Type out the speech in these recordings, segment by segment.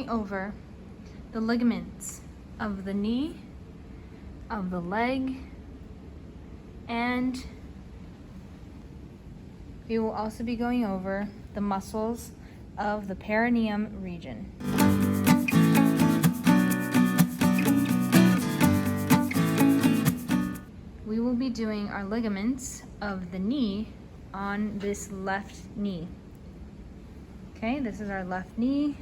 over the ligaments of the knee, of the leg, and we will also be going over the muscles of the perineum region. We will be doing our ligaments of the knee on this left knee. Okay, this is our left knee,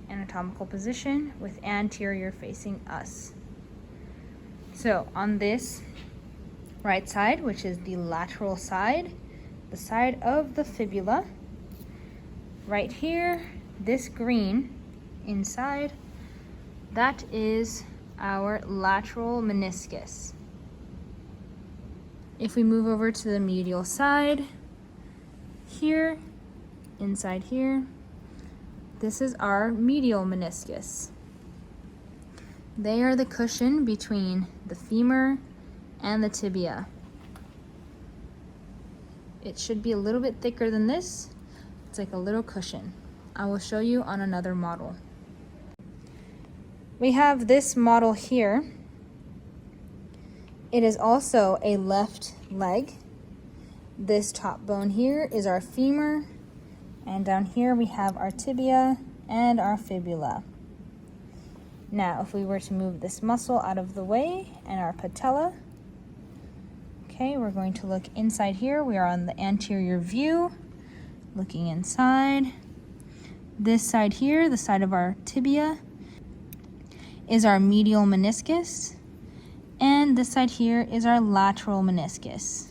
anatomical position with anterior facing us. So on this right side, which is the lateral side, the side of the fibula, right here, this green inside, that is our lateral meniscus. If we move over to the medial side, here, inside here, this is our medial meniscus. They are the cushion between the femur and the tibia. It should be a little bit thicker than this. It's like a little cushion. I will show you on another model. We have this model here. It is also a left leg. This top bone here is our femur, and down here we have our tibia and our fibula. Now, if we were to move this muscle out of the way and our patella, okay, we're going to look inside here. We are on the anterior view, looking inside. This side here, the side of our tibia, is our medial meniscus, and this side here is our lateral meniscus.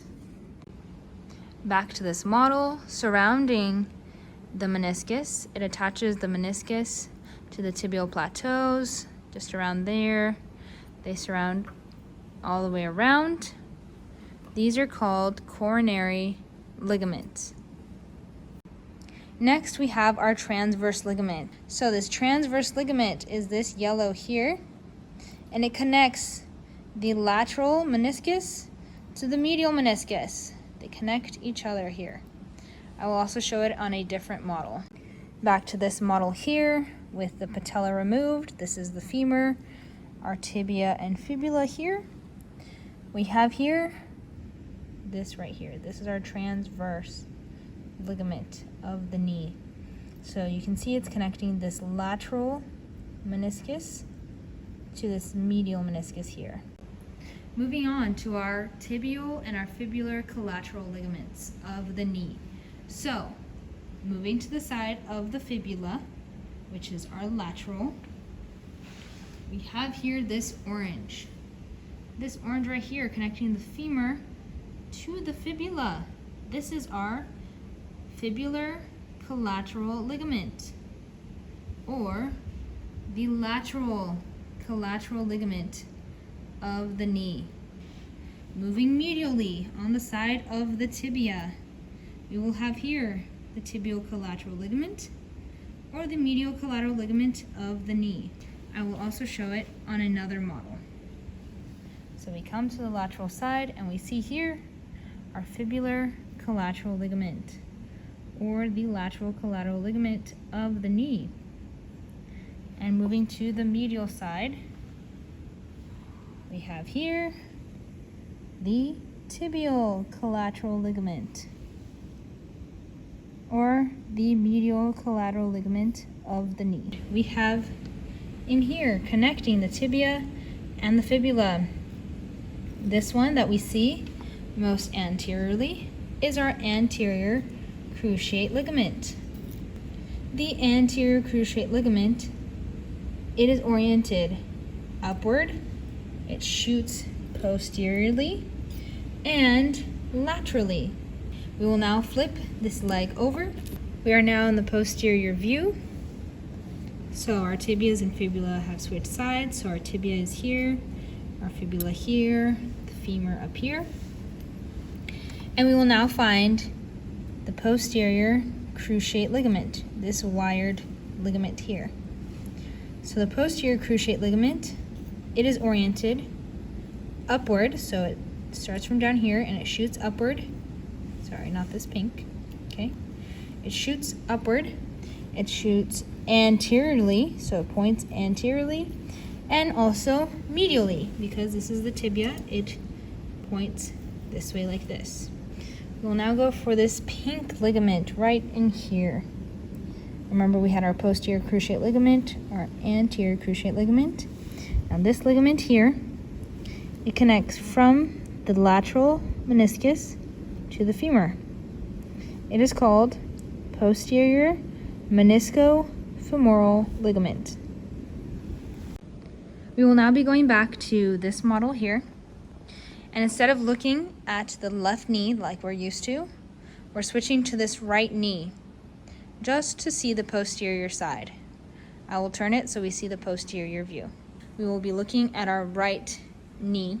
Back to this model, surrounding the meniscus, it attaches the meniscus to the tibial plateaus, just around there. They surround all the way around. These are called coronary ligaments. Next, we have our transverse ligament. So this transverse ligament is this yellow here, and it connects the lateral meniscus to the medial meniscus. They connect each other here. I will also show it on a different model. Back to this model here with the patella removed. This is the femur, our tibia and fibula here. We have here this right here. This is our transverse ligament of the knee. So you can see it's connecting this lateral meniscus to this medial meniscus here. Moving on to our tibial and our fibular collateral ligaments of the knee. So, moving to the side of the fibula, which is our lateral, we have here this orange. This orange right here connecting the femur to the fibula. This is our fibular collateral ligament, or the lateral collateral ligament of the knee. Moving medially on the side of the tibia, we will have here the tibial collateral ligament, or the medial collateral ligament of the knee. I will also show it on another model. So we come to the lateral side and we see here our fibular collateral ligament, or the lateral collateral ligament of the knee. And moving to the medial side, we have here the tibial collateral ligament, or the medial collateral ligament of the knee. We have in here connecting the tibia and the fibula. This one that we see most anteriorly is our anterior cruciate ligament. The anterior cruciate ligament, it is oriented upward, it shoots posteriorly and laterally. We will now flip this leg over. We are now in the posterior view. So our tibias and fibula have switched sides. So our tibia is here, our fibula here, the femur up here. And we will now find the posterior cruciate ligament, this wired ligament here. So the posterior cruciate ligament, it is oriented upward, so it starts from down here and it shoots upward. Sorry, not this pink, okay? It shoots upward, it shoots anteriorly, so it points anteriorly, and also medially, because this is the tibia, it points this way like this. We'll now go for this pink ligament right in here. Remember, we had our posterior cruciate ligament, our anterior cruciate ligament. Now this ligament here, it connects from the lateral meniscus to the femur. It is called posterior meniscofemoral ligament. We will now be going back to this model here. And instead of looking at the left knee like we're used to, we're switching to this right knee just to see the posterior side. I will turn it so we see the posterior view. We will be looking at our right knee,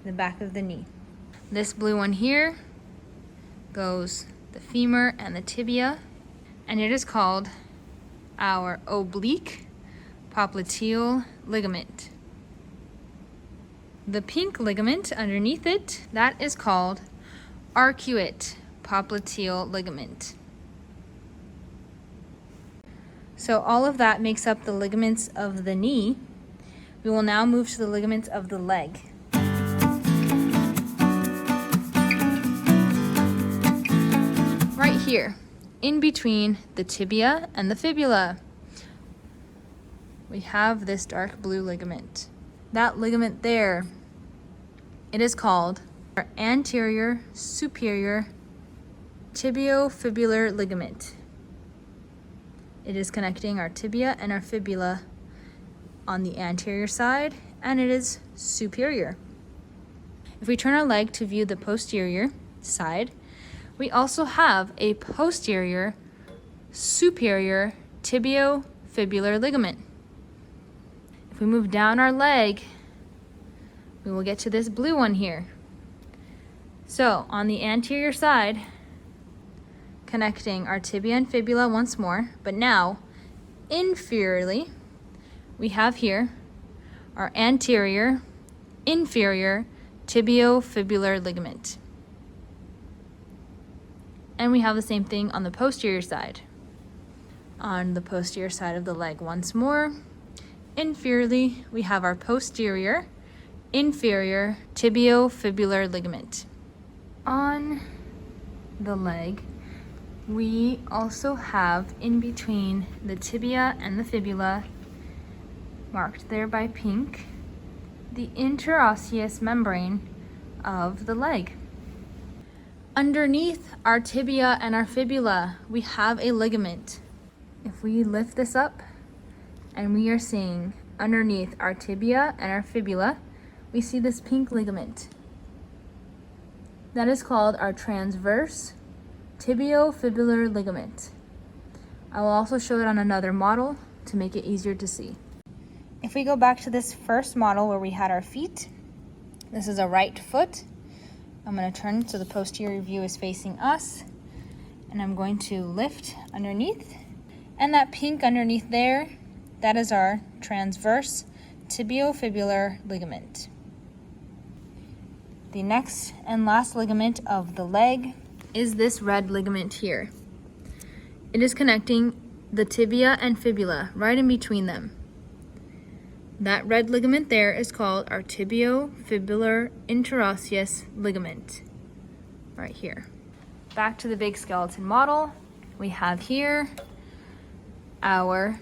the back of the knee. This blue one here goes the femur and the tibia, and it is called our oblique popliteal ligament. The pink ligament underneath it, that is called arcuate popliteal ligament. So all of that makes up the ligaments of the knee. We will now move to the ligaments of the leg. Right here, in between the tibia and the fibula, we have this dark blue ligament. That ligament there, it is called our anterior superior tibiofibular ligament. It is connecting our tibia and our fibula on the anterior side, and it is superior. If we turn our leg to view the posterior side, we also have a posterior superior tibiofibular ligament. If we move down our leg, we will get to this blue one here. So on the anterior side, connecting our tibia and fibula once more, but now inferiorly, we have here our anterior inferior tibiofibular ligament. And we have the same thing on the posterior side. On the posterior side of the leg once more, inferiorly, we have our posterior inferior tibiofibular ligament. On the leg, we also have in between the tibia and the fibula, marked there by pink, the interosseous membrane of the leg. Underneath our tibia and our fibula, we have a ligament. If we lift this up, and we are seeing underneath our tibia and our fibula, we see this pink ligament. That is called our transverse tibiofibular ligament. I will also show it on another model to make it easier to see. If we go back to this first model where we had our feet, this is a right foot. I'm going to turn so the posterior view is facing us, and I'm going to lift underneath, and that pink underneath there, that is our transverse tibiofibular ligament. The next and last ligament of the leg is this red ligament here. It is connecting the tibia and fibula right in between them. That red ligament there is called our tibiofibular interosseous ligament, right here. Back to the big skeleton model, we have here our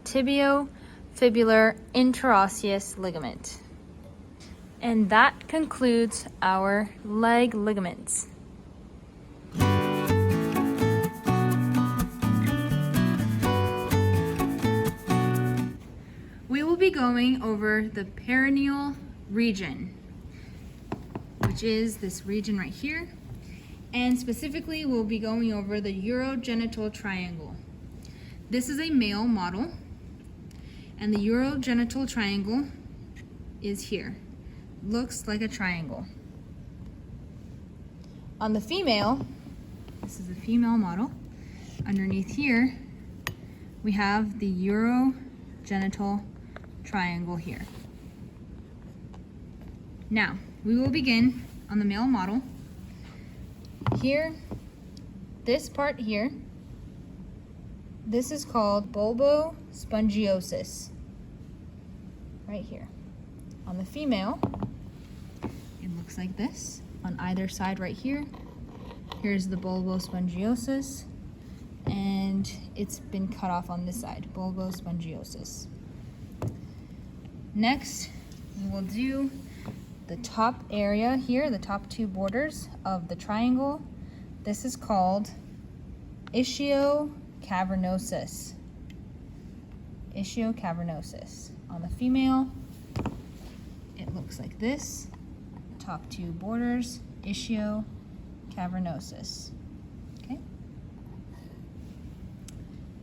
tibiofibular interosseous ligament. And that concludes our leg ligaments. We will be going over the perineal region, which is this region right here. And specifically, we'll be going over the urogenital triangle. This is a male model, and the urogenital triangle is here. Looks like a triangle. On the female, this is a female model. Underneath here, we have the urogenital triangle here. Now, we will begin on the male model. Here, this part here, This is called bulbospongiosis, right here. On the female, it looks like this. On either side right here, here's the bulbospongiosis, and it's been cut off on this side, bulbospongiosis. Next, we will do the top area here, the top two borders of the triangle. This is called ischiocavernosus. Ischiocavernosus. On the female, it looks like this. Top two borders, ischiocavernosus. Okay.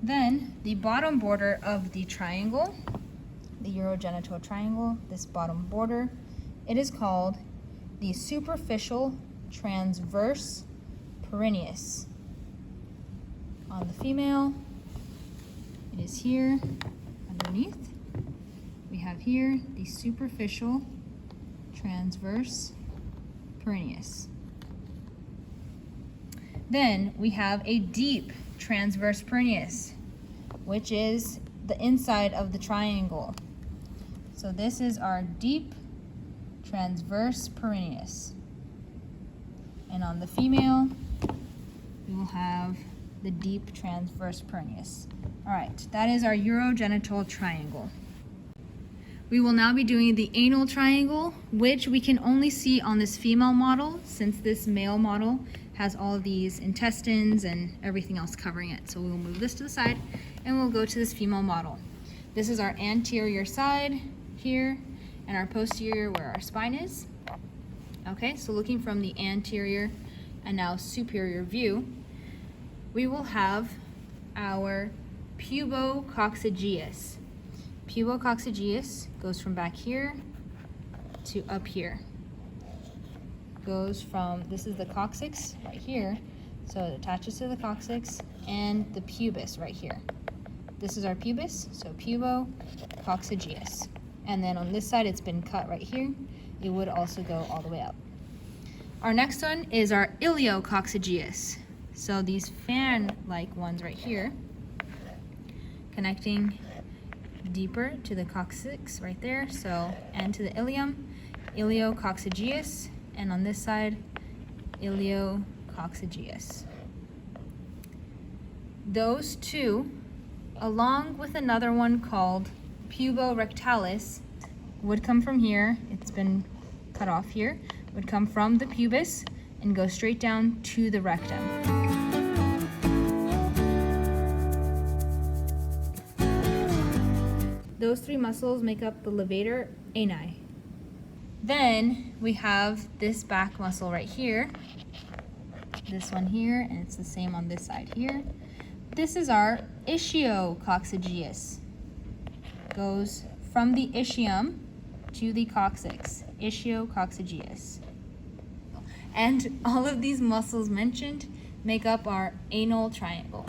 Then the bottom border of the triangle, the urogenital triangle, this bottom border, it is called the superficial transverse perineus. On the female, it is here underneath. We have here the superficial transverse perineus. Then we have a deep transverse perineus, which is the inside of the triangle. So this is our deep transverse perineus. And on the female, we will have the deep transverse perineus. All right, that is our urogenital triangle. We will now be doing the anal triangle, which we can only see on this female model since this male model has all of these intestines and everything else covering it. So we will move this to the side and we'll go to this female model. This is our anterior side here and our posterior where our spine is. Okay, so looking from the anterior and now superior view, we will have our pubococcygeus. Pubococcygeus goes from back here to up here. Goes from, this is the coccyx right here, so it attaches to the coccyx, and the pubis right here. This is our pubis, so pubococcygeus. And then on this side, it's been cut right here. It would also go all the way up. Our next one is our iliococcygeus. So these fan-like ones right here, connecting deeper to the coccyx right there, so and to the ilium, iliococcygeus, and on this side, iliococcygeus. Those two, along with another one called puborectalis, would come from here. It's been cut off here. Would come from the pubis and go straight down to the rectum. Those three muscles make up the levator ani. Then we have this back muscle right here, this one here, and it's the same on this side here. This is our ischiococcygeus. Goes from the ischium to the coccyx, ischiococcygeus. And all of these muscles mentioned make up our anal triangle.